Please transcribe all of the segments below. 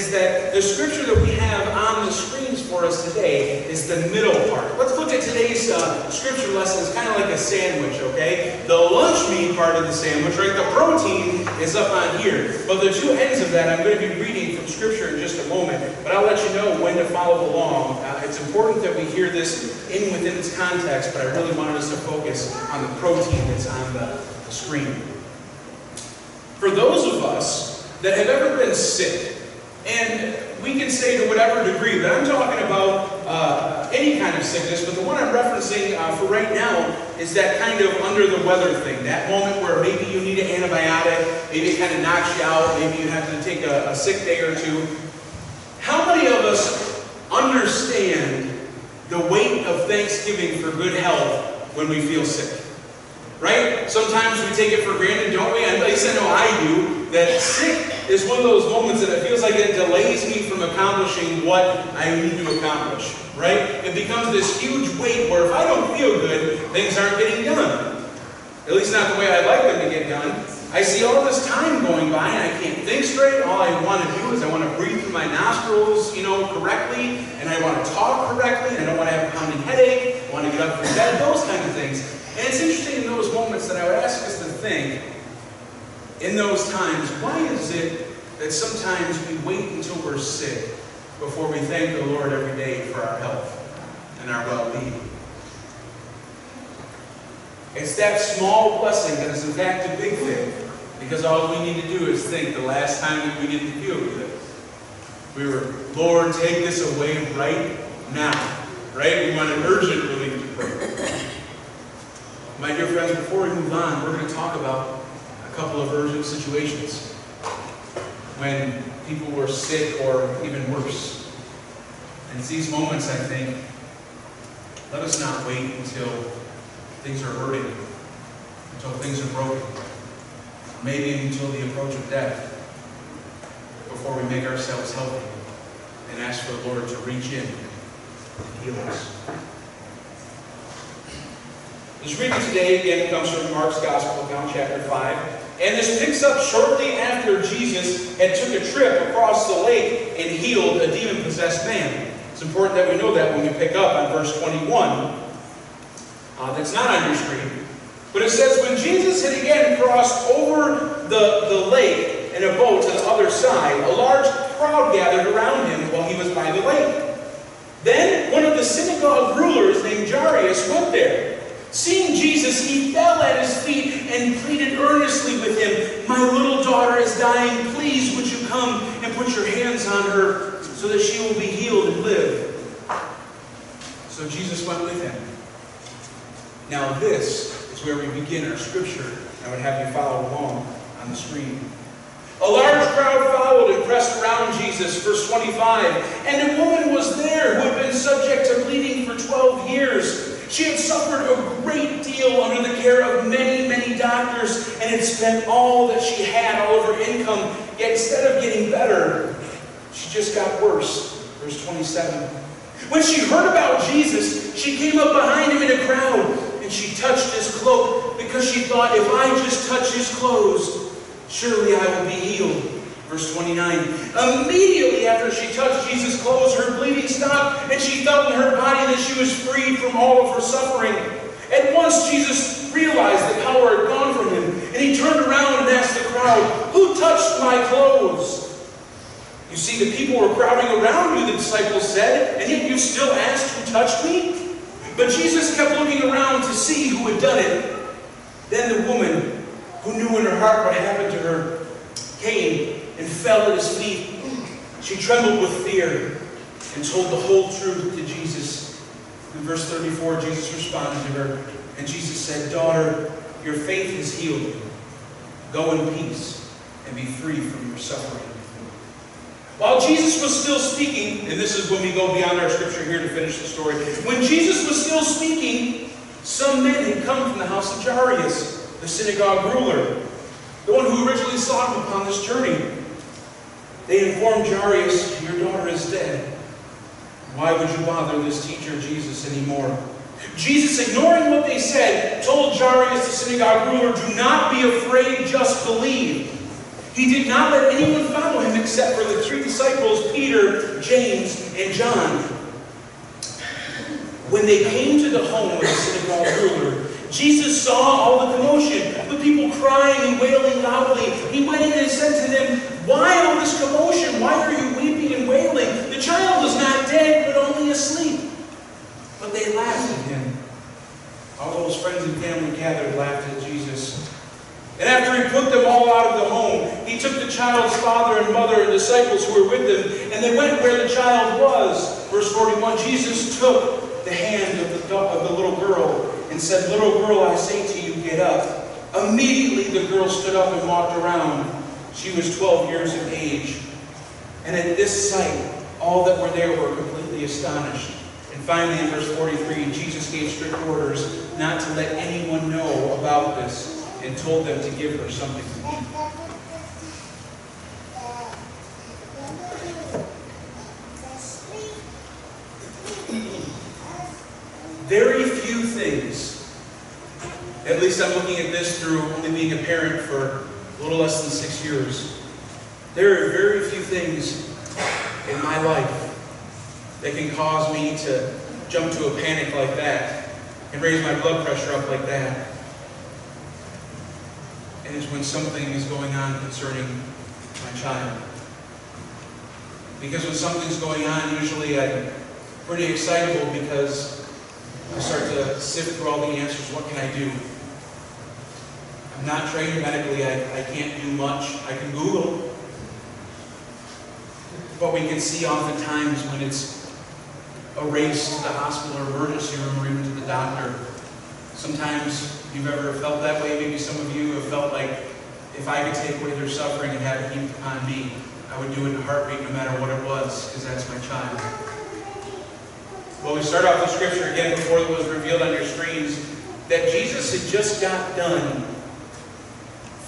is that the scripture that we have on the screens for us today is the middle part. Let's look at today's scripture lesson as kind of like a sandwich, okay? The lunch meat part of the sandwich, right? The protein is up on here. But the two ends of that, I'm going to be reading from scripture in just a moment. But I'll let you know when to follow along. It's important that we hear this within its context, but I really wanted us to focus on the protein that's on the screen. For those of us that have ever been sick, and we can say to whatever degree, but I'm talking about any kind of sickness, but the one I'm referencing for right now is that kind of under the weather thing, that moment where maybe you need an antibiotic, maybe it kind of knocks you out, maybe you have to take a sick day or two. How many of us understand the weight of thanksgiving for good health when we feel sick? Right? Sometimes we take it for granted, don't we? At least I know I do. That sick is one of those moments that it feels like it delays me from accomplishing what I need to accomplish. Right? It becomes this huge weight where if I don't feel good, things aren't getting done. At least not the way I'd like them to get done. I see all this time going by and I can't think straight. All I want to do is I want to breathe through my nostrils, correctly, and I want to talk correctly, and I don't want to have a pounding headache. I want to get up from bed, those kinds of things. And it's interesting in those moments that I would ask us to think, in those times, why is it that sometimes we wait until we're sick before we thank the Lord every day for our health and our well-being? It's that small blessing that is in fact a big thing, because all we need to do is think the last time that we didn't feel good, we were, Lord, take this away right now. Right? We wanted urgent relief to pray. My dear friends, before we move on, we're going to talk about a couple of urgent situations when people were sick or even worse. And it's these moments, I think, let us not wait until things are hurting, until things are broken, maybe until the approach of death, before we make ourselves healthy and ask for the Lord to reach in and heal us. This reading today, again, comes from Mark's Gospel account, chapter 5. And this picks up shortly after Jesus had took a trip across the lake and healed a demon-possessed man. It's important that we know that when we pick up on verse 21. That's not on your screen. But it says, when Jesus had again crossed over the lake in a boat to the other side, a large crowd gathered around him while he was by the lake. Then one of the synagogue rulers named Jairus went there. Seeing Jesus, he fell at his feet and pleaded earnestly with him, "My little daughter is dying. Please, would you come and put your hands on her so that she will be healed and live?" So Jesus went with him. Now this is where we begin our scripture. I would have you follow along on the screen. A large crowd followed and pressed around Jesus, verse 25. And a woman was there who had been subject to bleeding for 12 years. She had suffered a great deal under the care of many, many doctors and had spent all that she had, all of her income. Yet instead of getting better, she just got worse. Verse 27. When she heard about Jesus, she came up behind him in a crowd and she touched his cloak because she thought, if I just touch his clothes, surely I will be healed. Verse 29. Immediately after she touched Jesus' clothes, her bleeding stopped, and she felt in her body that she was freed from all of her suffering. At once Jesus realized that power had gone from him, and he turned around and asked the crowd, "Who touched my clothes?" "You see, the people were crowding around you," the disciples said, "and yet you still asked, 'Who touched me?'" But Jesus kept looking around to see who had done it. Then the woman, who knew in her heart what happened to her, came and fell at his feet. She trembled with fear and told the whole truth to Jesus. In verse 34, Jesus responded to her, and Jesus said, "Daughter, your faith has healed you. Go in peace and be free from your suffering." While Jesus was still speaking, and this is when we go beyond our scripture here to finish the story. When Jesus was still speaking, some men had come from the house of Jairus, the synagogue ruler, the one who originally sought him upon this journey. They informed Jairus, "Your daughter is dead. Why would you bother this teacher Jesus anymore?" Jesus, ignoring what they said, told Jairus, the synagogue ruler, "Do not be afraid, just believe." He did not let anyone follow him except for the 3 disciples James, and John. When they came to the home of the synagogue ruler, Jesus saw all the commotion, the people crying and wailing loudly. He went in and said to them, "Why all this commotion? Why are you weeping and wailing? The child is not dead, but only asleep." But they laughed at him. All those friends and family gathered laughed at Jesus. And after he put them all out of the home, he took the child's father and mother and disciples who were with them, and they went where the child was. Verse 41, Jesus took the hand of the little girl and said, "Little girl, I say to you, get up." Immediately the girl stood up and walked around. She was 12 years of age. And at this sight, all that were there were completely astonished. And finally, in verse 43, Jesus gave strict orders not to let anyone know about this, and told them to give her something to eat. Very few things, at least I'm looking at this through only being a parent for a little less than 6 years. There are very few things in my life that can cause me to jump to a panic like that and raise my blood pressure up like that. And it's when something is going on concerning my child. Because when something's going on, usually I'm pretty excitable because I start to sift through all the answers. What can I do? I'm not trained medically. I can't do much. I can Google. But we can see oftentimes when it's a race to the hospital or emergency room or even to the doctor. Sometimes you've ever felt that way. Maybe some of you have felt like if I could take away their suffering and have it heaped upon me, I would do it in a heartbeat no matter what it was, because that's my child. Well, we start off the scripture again before it was revealed on your screens that Jesus had just got done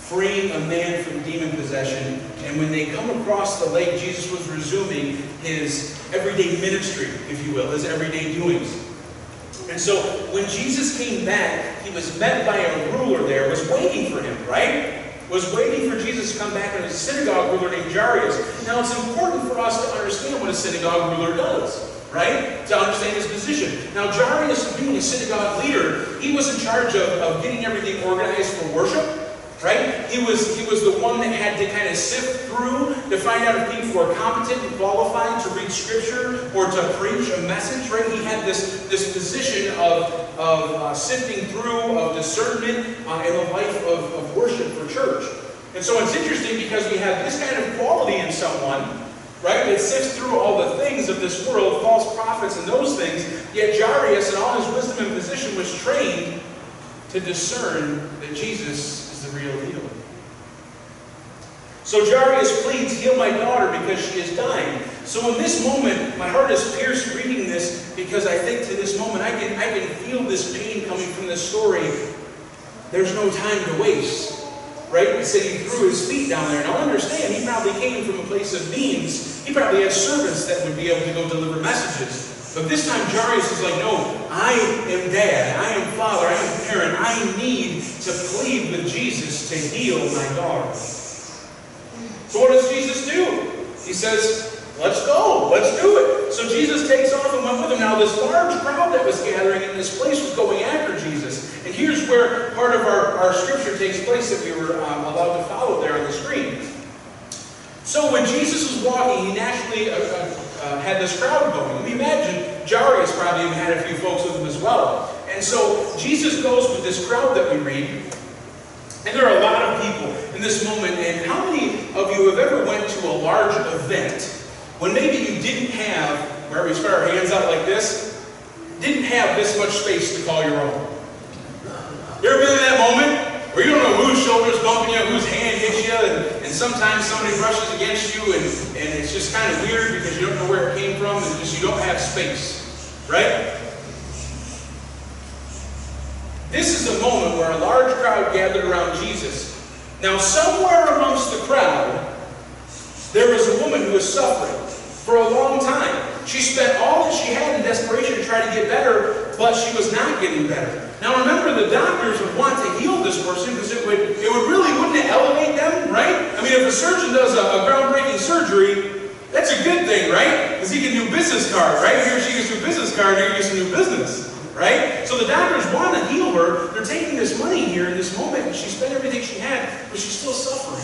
freeing a man from demon possession. And when they come across the lake, Jesus was resuming his everyday ministry, if you will, his everyday doings. And so when Jesus came back, he was met by a ruler there, was waiting for him, right? Was waiting for Jesus to come back, and a synagogue ruler named Jairus. Now it's important for us to understand what a synagogue ruler does, right? To understand his position. Now Jairus, being a synagogue leader, he was in charge of getting everything organized for worship, right? He was the one that had to kind of sift through to find out if people were competent and qualified to read scripture or to preach a message, right? He had this position of sifting through, of discernment in the life of worship for church. And so it's interesting because we have this kind of quality in someone, right, that sifts through all the things of this world, false prophets and those things, yet Jairus, in all his wisdom and position, was trained to discern that Jesus the real deal. So Jairus pleads, "Heal my daughter because she is dying." So in this moment, my heart is pierced reading this because I think to this moment I can feel this pain coming from this story. There's no time to waste. Right? He said he threw his feet down there. Now understand, he probably came from a place of means. He probably had servants that would be able to go deliver messages. But this time Jairus is like, no, I am dad, I am father, I am parent. I need to plead with Jesus to heal my daughter. So what does Jesus do? He says, let's go, let's do it. So Jesus takes off and went with him. Now this large crowd that was gathering in this place was going after Jesus. And here's where part of our scripture takes place that we were allowed to follow there on the screen. So when Jesus was walking, he naturally had this crowd going. We imagine Jairus probably even had a few folks with him as well. And so Jesus goes with this crowd that we read. And there are a lot of people in this moment. And how many of you have ever went to a large event when maybe you didn't have, where we spread our hands out like this, didn't have this much space to call your own? You ever been in that moment where you don't know whose shoulder's bumping you, whose hand hits you, and sometimes somebody brushes against you, and it's just kind of weird because you don't know where it came from, and just you don't have space, right? This is a moment where a large crowd gathered around Jesus. Now, somewhere amongst the crowd, there was a woman who was suffering for a long time. She spent all that she had in desperation to try to get better, but she was not getting better. Now remember, the doctors would want to heal this person because it would really, wouldn't it elevate them, right? I mean, if a surgeon does a groundbreaking surgery, that's a good thing, right? Because he can do business cards, right? He or she gets a business card, here gets a new business, right? So the doctors want to heal her. They're taking this money here in this moment, and she spent everything she had, but she's still suffering.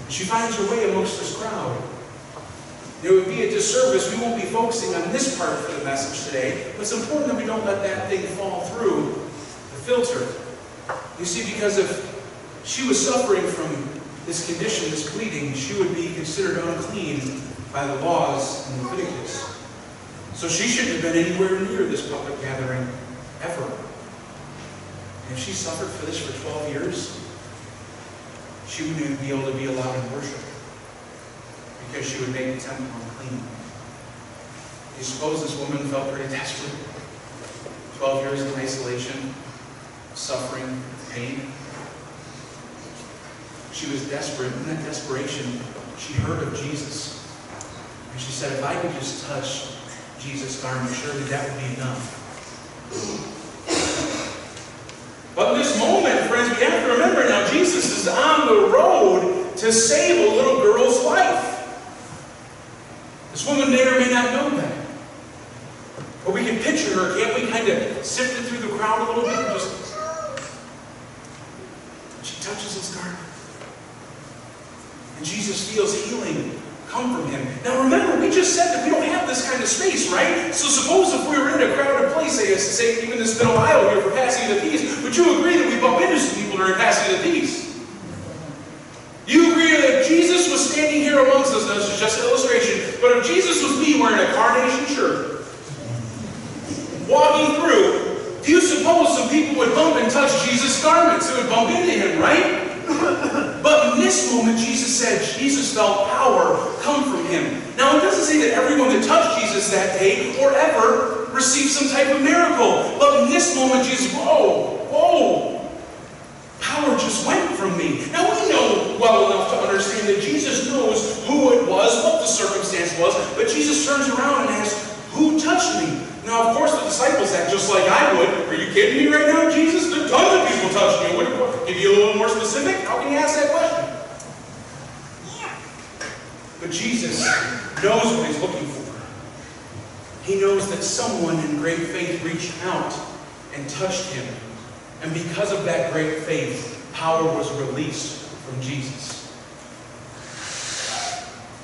She finds her way amongst this crowd. It would be a disservice. We won't be focusing on this part of the message today, but it's important that we don't let that thing fall through the filter. You see, because if she was suffering from this condition, this bleeding, she would be considered unclean by the laws in Leviticus. So she shouldn't have been anywhere near this public gathering ever. And if she suffered for this for 12 years, she wouldn't even be able to be allowed in worship, because she would make the temple unclean. Do you suppose this woman felt pretty desperate? 12 years in isolation, suffering, pain. She was desperate. In that desperation, she heard of Jesus. And she said, if I could just touch Jesus' garment, surely that would be enough. But in this moment, friends, we have to remember now, Jesus is on the road to save a little girl's life. This woman may or may not know that. But we can picture her, can't we? Kind of sifted through the crowd a little bit and just... She touches his garment. And Jesus feels healing come from him. Now remember, we just said that we don't have this kind of space, right? So suppose if we were in a crowded place, say even this middle aisle here for passing of the peace, would you agree that we bump into some people during passing of the peace? You agree that if Jesus was standing here amongst us, now this is just an illustration, but if Jesus was me wearing a carnation shirt, walking through, do you suppose some people would bump and touch Jesus' garments? They would bump into him, right? But in this moment, Jesus said Jesus felt power come from him. Now, it doesn't say that everyone that touched Jesus that day or ever received some type of miracle. But in this moment, Jesus, whoa, power just went from me. Now, we know well enough to understand that Jesus knows who it was, what the circumstance was, but Jesus turns around and asks, who touched me? Now, of course, the disciples act just like I would. Are you kidding me right now, Jesus? There are tons of people touching you. Give you a little more specific? How can you ask that question? But Jesus knows what he's looking for. He knows that someone in great faith reached out and touched him. And because of that great faith, power was released from Jesus.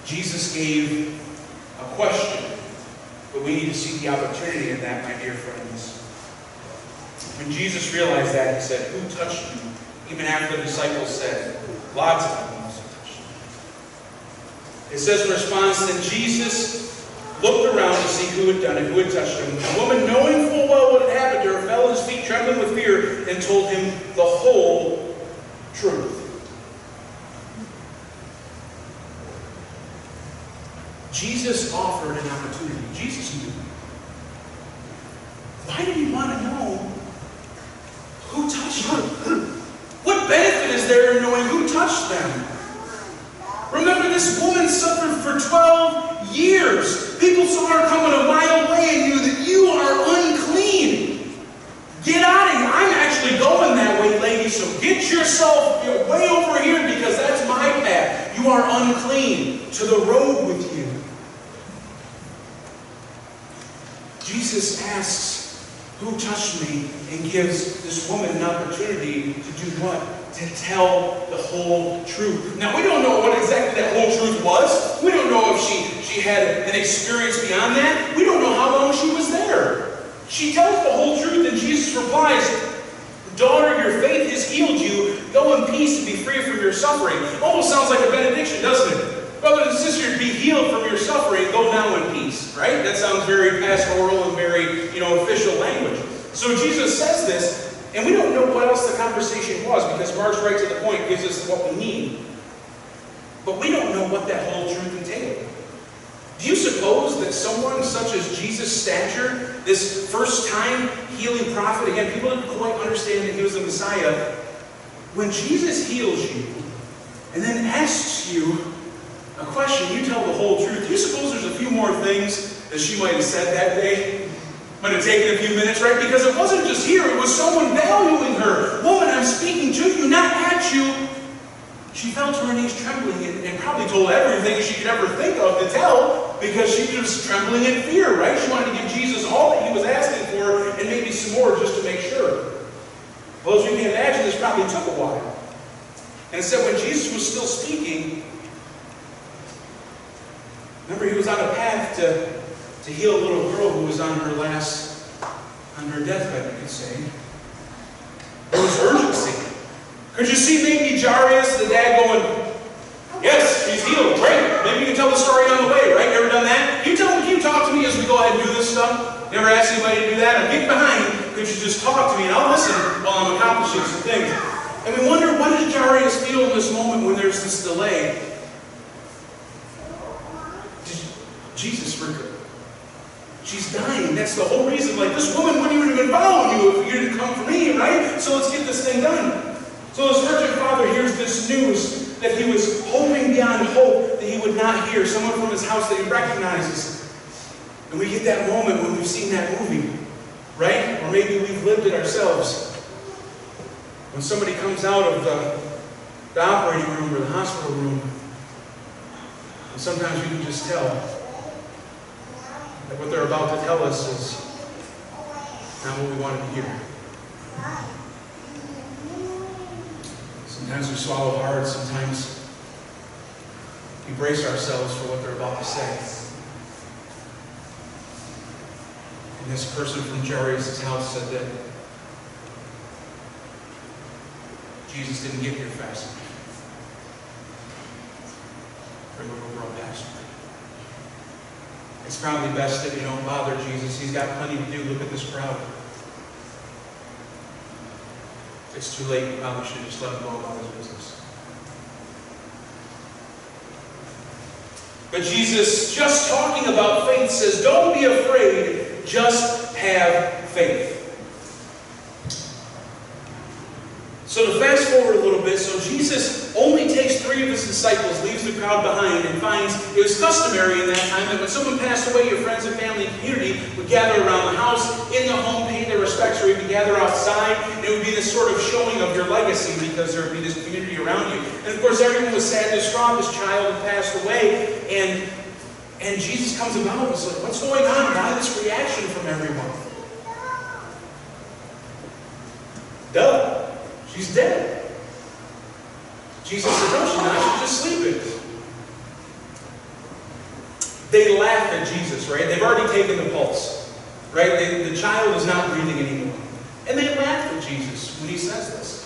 Jesus gave a question. But we need to see the opportunity in that, my dear friends. When Jesus realized that, he said, who touched me? Even after the disciples said, lots of people also touched me. It says in response, then Jesus looked around to see who had done it, who had touched him. The woman, knowing full well what had happened to her, fell at his feet, trembling with fear, and told him the whole truth. Jesus offered an opportunity. Jesus knew. Why did he want to know who touched him? What benefit is there in knowing who touched them? Remember, this woman suffered for 12 years. People saw her coming a mile away and knew that you are unclean. Get out of here. I'm actually going that way, lady, so get yourself way over here because that's my path. You are unclean. To the road with you. Jesus asks, who touched me? And gives this woman an opportunity to do what? To tell the whole truth. Now, we don't know what exactly that whole truth was. We don't know if she had an experience beyond that. We don't know how long she was there. She tells the whole truth, and Jesus replies, daughter, your faith has healed you. Go in peace and be free from your suffering. Almost sounds like a benediction, doesn't it? Brothers and sisters, be healed from your suffering. Go now in peace. Right? That sounds very pastoral and very, official language. So Jesus says this, and we don't know what else the conversation was because Mark's right to the point, gives us what we need. But we don't know what that whole truth entailed. Do you suppose that someone such as Jesus' stature, this first-time healing prophet, again, people didn't quite understand that he was the Messiah, when Jesus heals you and then asks you a question, you tell the whole truth. Do you suppose there's a few more things that she might have said that day? Might have taken a few minutes, right? Because it wasn't just here, it was someone valuing her. Woman, I'm speaking to you, not at you. she fell to her knees trembling and probably told everything she could ever think of to tell, because she was trembling in fear, right? She wanted to give Jesus all that he was asking for and maybe some more just to make sure. Well, as we can imagine, this probably took a while. And it said when Jesus was still speaking, remember, he was on a path to heal a little girl who was on her deathbed, you could say. There was urgency. Could you see maybe Jairus, the dad, going, yes, she's healed, great. Maybe you can tell the story on the way, right? You ever done that? Can you talk to me as we go ahead and do this stuff? Never asked anybody to do that? Or get behind, could you just talk to me and I'll listen while I'm accomplishing some things? And we wonder, what does Jairus feel in this moment when there's this delay? Jesus forgot. She's dying. That's the whole reason. Like, this woman wouldn't even have been following you if you didn't come for me, right? So let's get this thing done. So this virgin father hears this news that he was hoping beyond hope that he would not hear. Someone from his house that he recognizes. And we get that moment when we've seen that movie, right? Or maybe we've lived it ourselves. When somebody comes out of the operating room or the hospital room, and sometimes we can just tell that what they're about to tell us is not what we wanted to hear. Sometimes we swallow hard, sometimes we brace ourselves for what they're about to say. And this person from Jairus' house said that Jesus didn't get here fast enough. For the overall pastor. It's probably best that you don't bother Jesus. He's got plenty to do. Look at this crowd. It's too late. You probably should just let him go about his business. But Jesus, just talking about faith, says, don't be afraid, just have faith. So to fast forward a little bit, so Jesus only takes 3 of his disciples, leaves the crowd behind, and finds it was customary in that time that when someone passed away, your friends and family and community would gather around the house, in the home, paying their respects, or even gather outside, and it would be this sort of showing of your legacy because there would be this community around you. And of course, everyone was sad and distraught. This child had passed away, and Jesus comes about and says, what's going on? Why this reaction from everyone? Duh. She's dead. Jesus said, no, she's not. She's just sleeping. They laugh at Jesus, right? They've already taken the pulse, right? The child is not breathing anymore. And they laugh at Jesus when he says this.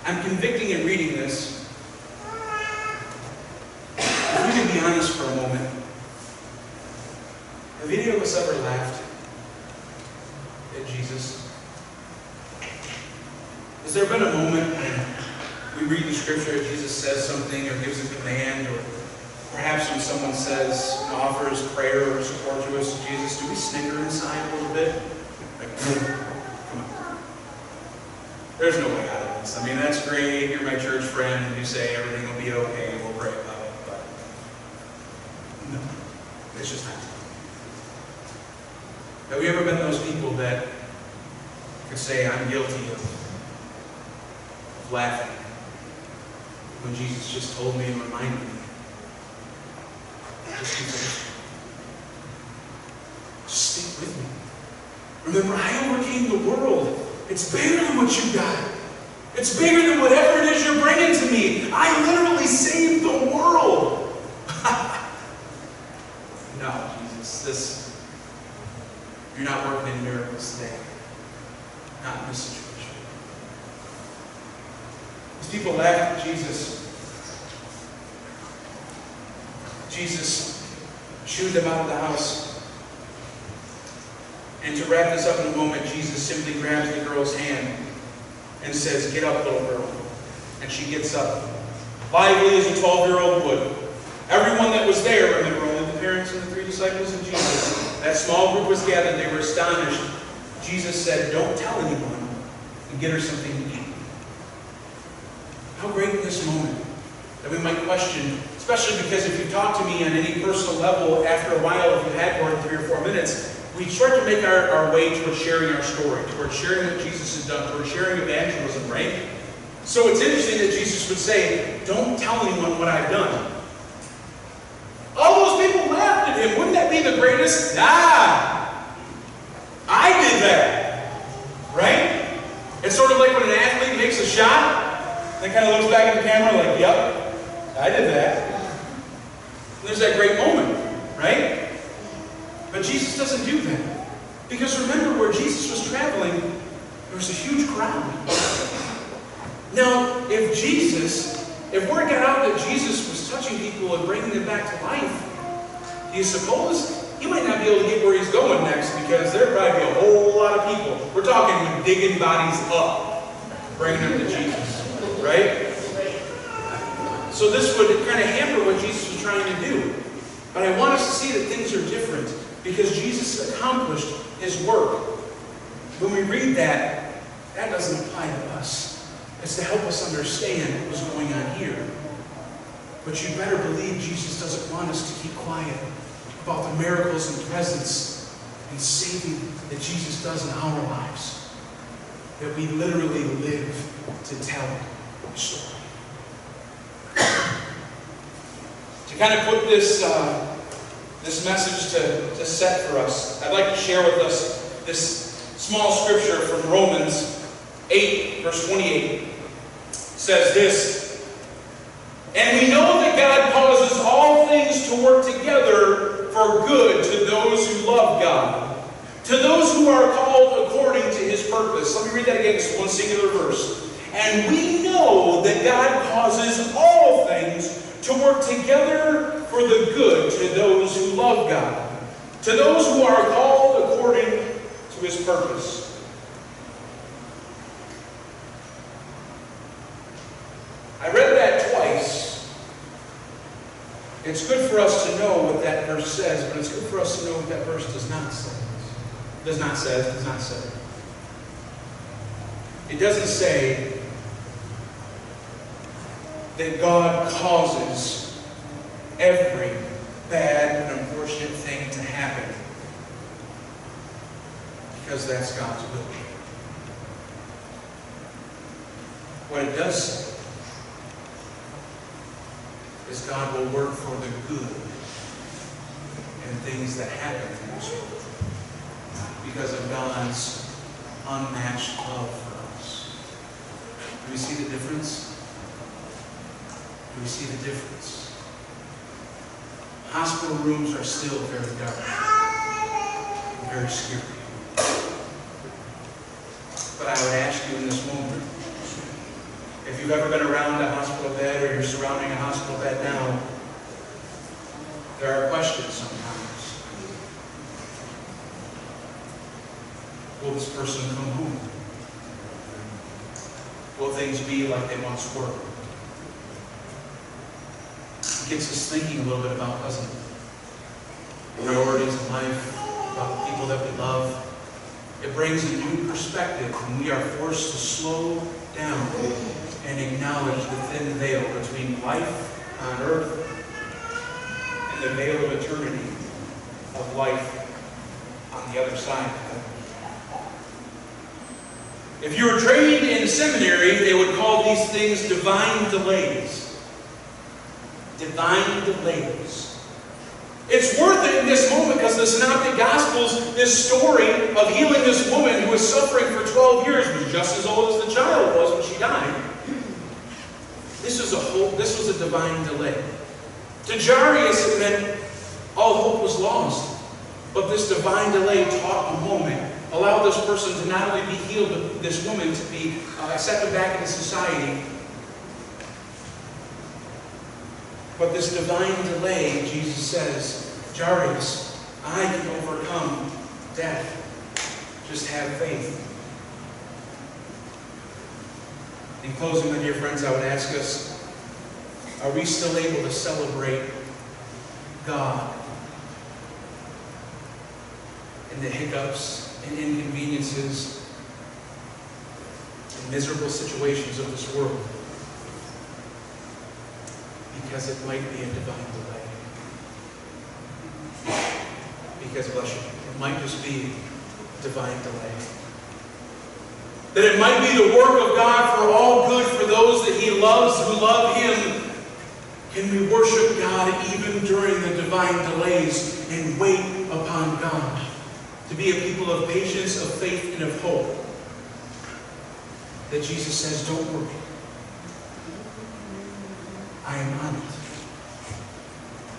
I'm convicting in reading this. If we can be honest for a moment, have any of us ever laughed at Jesus? Has there been a moment when we read the scripture and Jesus says something or gives a command, or perhaps when someone says, offers prayer or support to us, Jesus, do we snicker inside a little bit? Like, come on. There's no way out of this. I mean, that's great. You're my church friend, and you say everything will be okay, and we'll pray about it. But no, it's just not. Have you ever been those people that could say, I'm guilty of laughing when Jesus just told me and reminded me? Just stick with me. Remember, I overcame the world. It's bigger than what you got. It's bigger than whatever it is you're bringing to me. I literally saved the world. No, Jesus, you're not working in miracles today. Not in this situation. As people laugh at Jesus, Jesus shooed them out of the house. And to wrap this up in a moment, Jesus simply grabs the girl's hand and says, get up, little girl. And she gets up, lively as a 12-year-old would. Everyone that was there, remember, only the parents and the 3 disciples and Jesus, that small group was gathered. They were astonished. Jesus said, don't tell anyone, and get her something to eat. How great in this moment that we might question, especially because if you talk to me on any personal level, after a while, if you had more than 3 or 4 minutes, we start to make our way towards sharing our story, towards sharing what Jesus has done, towards sharing evangelism, right? So it's interesting that Jesus would say, don't tell anyone what I've done. All those people laughed at him. Wouldn't that be the greatest? Nah! I did that. Right? It's sort of like when an athlete makes a shot, and kind of looks back at the camera like, yep, I did that. And there's that great moment, right? But Jesus doesn't do that. Because remember, where Jesus was traveling, there was a huge crowd. Now, if word got out that Jesus was touching people and bringing them back to life, do you suppose he might not be able to get where he's going next, because there'd probably be a whole lot of people. We're talking digging bodies up, bringing them to Jesus, right? So this would kind of hamper what Jesus was trying to do. But I want us to see that things are different, because Jesus accomplished his work. When we read that, that doesn't apply to us. It's to help us understand what was going on here. But you better believe Jesus doesn't want us to keep quiet about the miracles and presence and saving that Jesus does in our lives. That we literally live to tell the story. To kind of put this message to set for us, I'd like to share with us this small scripture from Romans 8, verse 28. It says this, and we know that God causes all things to work together for good to those who love God, to those who are called according to his purpose. Let me read that again, it's one singular verse. And we know that God causes all things to work together for the good to those who love God, to those who are called according to his purpose. I read that twice. It's good for us to know what that verse says, but it's good for us to know what that verse does not say. Does not say. It doesn't say that God causes every bad and unfortunate thing to happen, because that's God's will. What it does say is God will work for the good and things that happen in this world because of God's unmatched love for us. Do we see the difference? Do we see the difference? Hospital rooms are still very dark and very scary. But I would ask you in this moment, if you've ever been around a hospital bed or you're surrounding a hospital bed now, there are questions sometimes. Will this person come home? Will things be like they once were? It gets us thinking a little bit about, doesn't it? Priorities in life, about the people that we love. It brings a new perspective when we are forced to slow down and acknowledge the thin veil between life on earth and the veil of eternity of life on the other side. If you were trained in seminary, they would call these things divine delays. Divine delays. It's worth it in this moment because the Synoptic Gospels, this story of healing this woman who was suffering for 12 years, was just as old as the child was when she died. This was a divine delay. To Jairus, it meant all hope was lost. But this divine delay taught a moment, allowed this person to not only be healed, but this woman to be accepted back into society. But this divine delay, Jesus says, Jairus, I can overcome death. Just have faith. In closing, my dear friends, I would ask us, are we still able to celebrate God in the hiccups and inconveniences and miserable situations of this world? Because it might be a divine delay. because, bless you, it might just be divine delay. That it might be the work of God for all good for those that He loves, who love Him. Can we worship God even during the divine delays and wait upon God? To be a people of patience, of faith, and of hope. That Jesus says, don't worry. I am on it.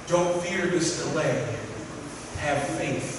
Don't fear this delay. Have faith.